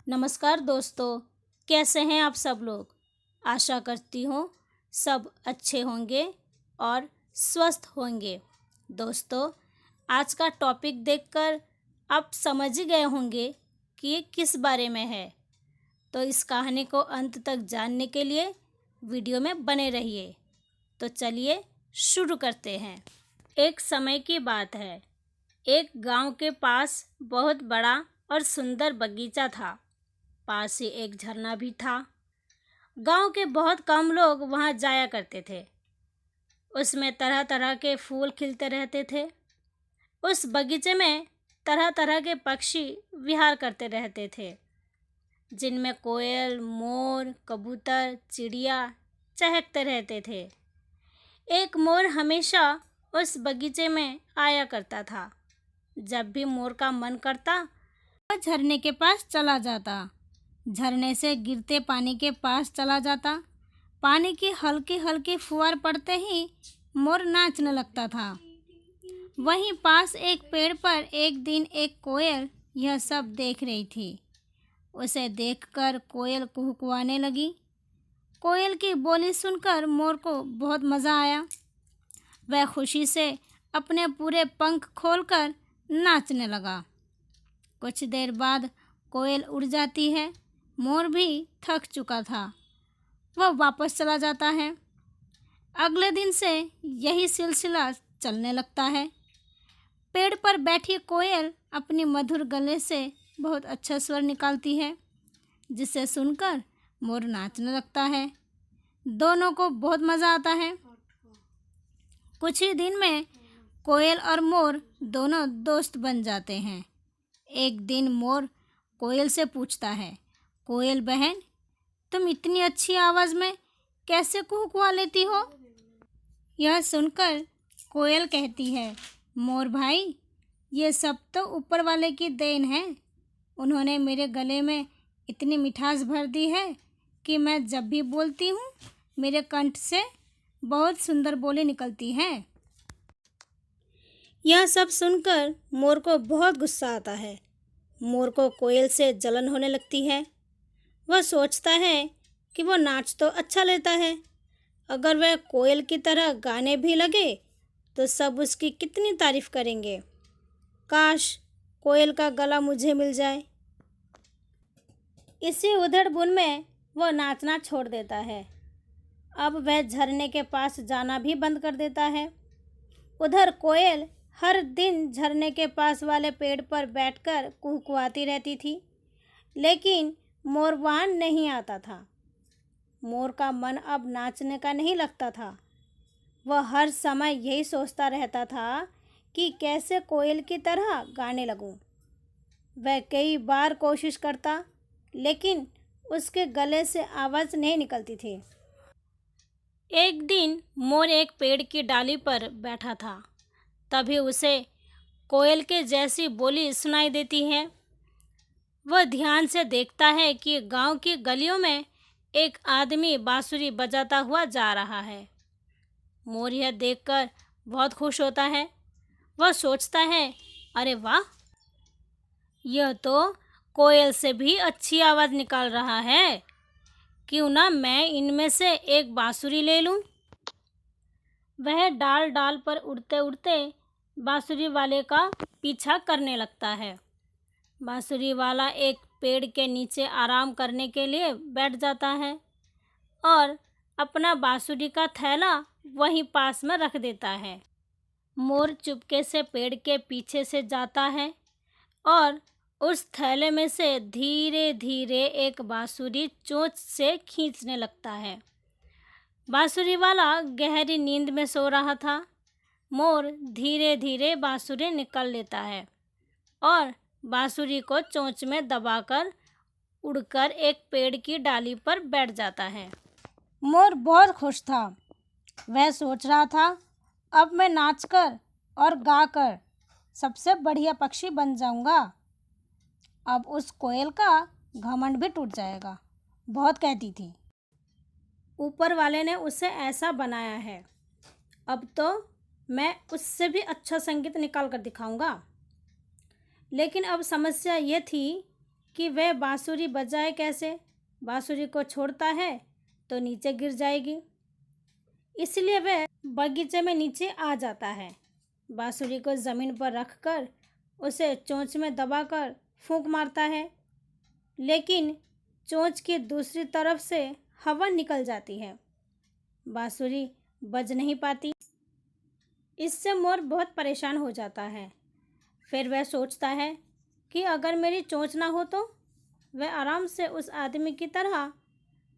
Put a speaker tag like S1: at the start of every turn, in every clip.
S1: नमस्कार दोस्तों, कैसे हैं आप सब लोग। आशा करती हूँ सब अच्छे होंगे और स्वस्थ होंगे। दोस्तों, आज का टॉपिक देखकर आप समझ ही गए होंगे कि ये किस बारे में है। तो इस कहानी को अंत तक जानने के लिए वीडियो में बने रहिए। तो चलिए शुरू करते हैं। एक समय की बात है। एक गांव के पास बहुत बड़ा और सुंदर बगीचा था। पास ही एक झरना भी था। गांव के बहुत कम लोग वहां जाया करते थे। उसमें तरह तरह के फूल खिलते रहते थे। उस बगीचे में तरह तरह के पक्षी विहार करते रहते थे, जिनमें कोयल, मोर, कबूतर, चिड़िया चहकते रहते थे। एक मोर हमेशा उस बगीचे में आया करता था। जब भी मोर का मन करता, वह झरने के पास चला जाता। झरने से गिरते पानी के पास चला जाता। पानी की हल्की हल्की फुहार पड़ते ही मोर नाचने लगता था। वहीं पास एक पेड़ पर एक दिन एक कोयल यह सब देख रही थी। उसे देखकर कोयल कुहकुआने लगी। कोयल की बोली सुनकर मोर को बहुत मज़ा आया। वह खुशी से अपने पूरे पंख खोलकर नाचने लगा। कुछ देर बाद कोयल उड़ जाती है। मोर भी थक चुका था। वह वापस चला जाता है। अगले दिन से यही सिलसिला चलने लगता है। पेड़ पर बैठी कोयल अपनी मधुर गले से बहुत अच्छा स्वर निकालती है, जिसे सुनकर मोर नाचने लगता है। दोनों को बहुत मज़ा आता है। कुछ ही दिन में कोयल और मोर दोनों दोस्त बन जाते हैं। एक दिन मोर कोयल से पूछता है, कोयल बहन, तुम इतनी अच्छी आवाज़ में कैसे कुहकुआ लेती हो? यह सुनकर कोयल कहती है, मोर भाई, ये सब तो ऊपर वाले की देन है। उन्होंने मेरे गले में इतनी मिठास भर दी है कि मैं जब भी बोलती हूँ मेरे कंठ से बहुत सुंदर बोली निकलती हैं। यह सब सुनकर मोर को बहुत गुस्सा आता है। मोर को कोयल से जलन होने लगती है। वह सोचता है कि वो नाच तो अच्छा लेता है, अगर वह कोयल की तरह गाने भी लगे तो सब उसकी कितनी तारीफ करेंगे। काश कोयल का गला मुझे मिल जाए। इसी उधड़-बुन में वह नाचना छोड़ देता है। अब वह झरने के पास जाना भी बंद कर देता है। उधर कोयल हर दिन झरने के पास वाले पेड़ पर बैठकर कुहकुआती रहती थी, लेकिन मोर वहाँ नहीं आता था। मोर का मन अब नाचने का नहीं लगता था। वह हर समय यही सोचता रहता था कि कैसे कोयल की तरह गाने लगूं। वह कई बार कोशिश करता, लेकिन उसके गले से आवाज़ नहीं निकलती थी। एक दिन मोर एक पेड़ की डाली पर बैठा था। तभी उसे कोयल के जैसी बोली सुनाई देती है। वह ध्यान से देखता है कि गांव की गलियों में एक आदमी बांसुरी बजाता हुआ जा रहा है। मोर यह देखकर बहुत खुश होता है। वह सोचता है, अरे वाह, यह तो कोयल से भी अच्छी आवाज़ निकाल रहा है। क्यों ना मैं इनमें से एक बांसुरी ले लूं। वह डाल डाल पर उड़ते उड़ते बांसुरी वाले का पीछा करने लगता है। बांसुरी वाला एक पेड़ के नीचे आराम करने के लिए बैठ जाता है और अपना बांसुरी का थैला वहीं पास में रख देता है। मोर चुपके से पेड़ के पीछे से जाता है और उस थैले में से धीरे धीरे एक बांसुरी चोंच से खींचने लगता है। बांसुरी वाला गहरी नींद में सो रहा था। मोर धीरे धीरे बांसुरी निकाल लेता है और बांसुरी को चोंच में दबाकर उड़कर एक पेड़ की डाली पर बैठ जाता है। मोर बहुत खुश था। वह सोच रहा था, अब मैं नाचकर और गाकर सबसे बढ़िया पक्षी बन जाऊंगा। अब उस कोयल का घमंड भी टूट जाएगा। बहुत कहती थी, ऊपर वाले ने उसे ऐसा बनाया है, अब तो मैं उससे भी अच्छा संगीत निकाल कर दिखाऊंगा। लेकिन अब समस्या ये थी कि वह बांसुरी बजाए कैसे। बांसुरी को छोड़ता है तो नीचे गिर जाएगी, इसलिए वह बगीचे में नीचे आ जाता है। बांसुरी को ज़मीन पर रखकर उसे चोंच में दबाकर फूंक मारता है, लेकिन चोंच की दूसरी तरफ से हवा निकल जाती है, बांसुरी बज नहीं पाती। इससे मोर बहुत परेशान हो जाता है। फिर वह सोचता है कि अगर मेरी चोंच ना हो तो वह आराम से उस आदमी की तरह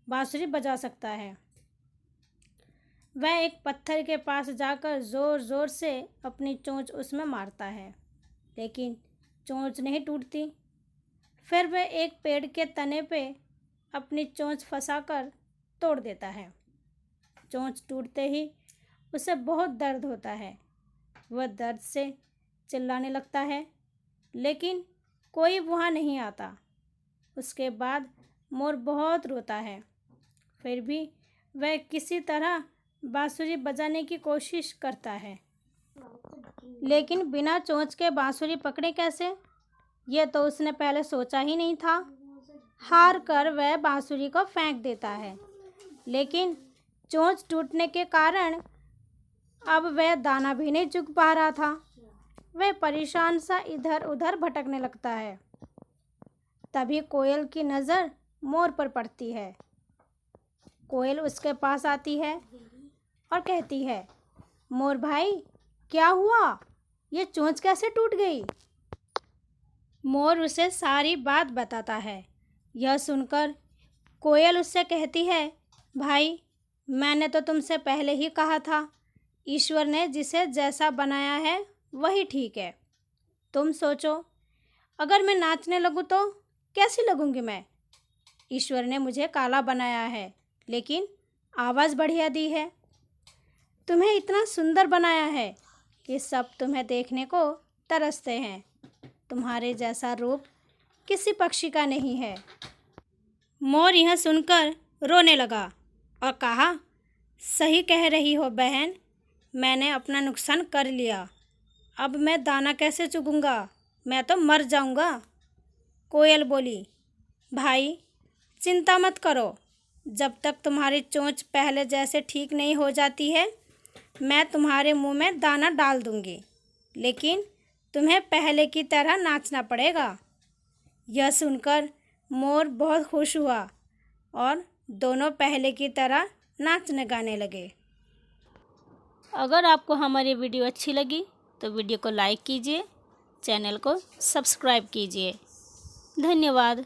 S1: बांसुरी बजा सकता है। वह एक पत्थर के पास जाकर ज़ोर ज़ोर से अपनी चोंच उसमें मारता है, लेकिन चोंच नहीं टूटती। फिर वह एक पेड़ के तने पे अपनी चोंच फंसाकर तोड़ देता है। चोंच टूटते ही उसे बहुत दर्द होता है। वह दर्द से चिल्लाने लगता है, लेकिन कोई वहाँ नहीं आता। उसके बाद मोर बहुत रोता है, फिर भी वह किसी तरह बांसुरी बजाने की कोशिश करता है, लेकिन बिना चोंच के बांसुरी पकड़े कैसे, यह तो उसने पहले सोचा ही नहीं था। हार कर वह बांसुरी को फेंक देता है, लेकिन चोंच टूटने के कारण अब वह दाना भी नहीं चुग पा रहा था। वह परेशान सा इधर उधर भटकने लगता है। तभी कोयल की नज़र मोर पर पड़ती है। कोयल उसके पास आती है और कहती है, मोर भाई क्या हुआ, ये चोंच कैसे टूट गई। मोर उसे सारी बात बताता है। यह सुनकर कोयल उससे कहती है, भाई मैंने तो तुमसे पहले ही कहा था, ईश्वर ने जिसे जैसा बनाया है वही ठीक है। तुम सोचो, अगर मैं नाचने लगूँ तो कैसी लगूंगी मैं। ईश्वर ने मुझे काला बनाया है, लेकिन आवाज़ बढ़िया दी है। तुम्हें इतना सुंदर बनाया है कि सब तुम्हें देखने को तरसते हैं। तुम्हारे जैसा रूप किसी पक्षी का नहीं है। मोर यह सुनकर रोने लगा और कहा, सही कह रही हो बहन, मैंने अपना नुकसान कर लिया। अब मैं दाना कैसे चुगूंगा, मैं तो मर जाऊंगा। कोयल बोली, भाई चिंता मत करो, जब तक तुम्हारी चोंच पहले जैसे ठीक नहीं हो जाती है मैं तुम्हारे मुंह में दाना डाल दूंगी, लेकिन तुम्हें पहले की तरह नाचना पड़ेगा। यह सुनकर मोर बहुत खुश हुआ और दोनों पहले की तरह नाचने गाने लगे। अगर आपको हमारी वीडियो अच्छी लगी तो वीडियो को लाइक कीजिए, चैनल को सब्सक्राइब कीजिए। धन्यवाद।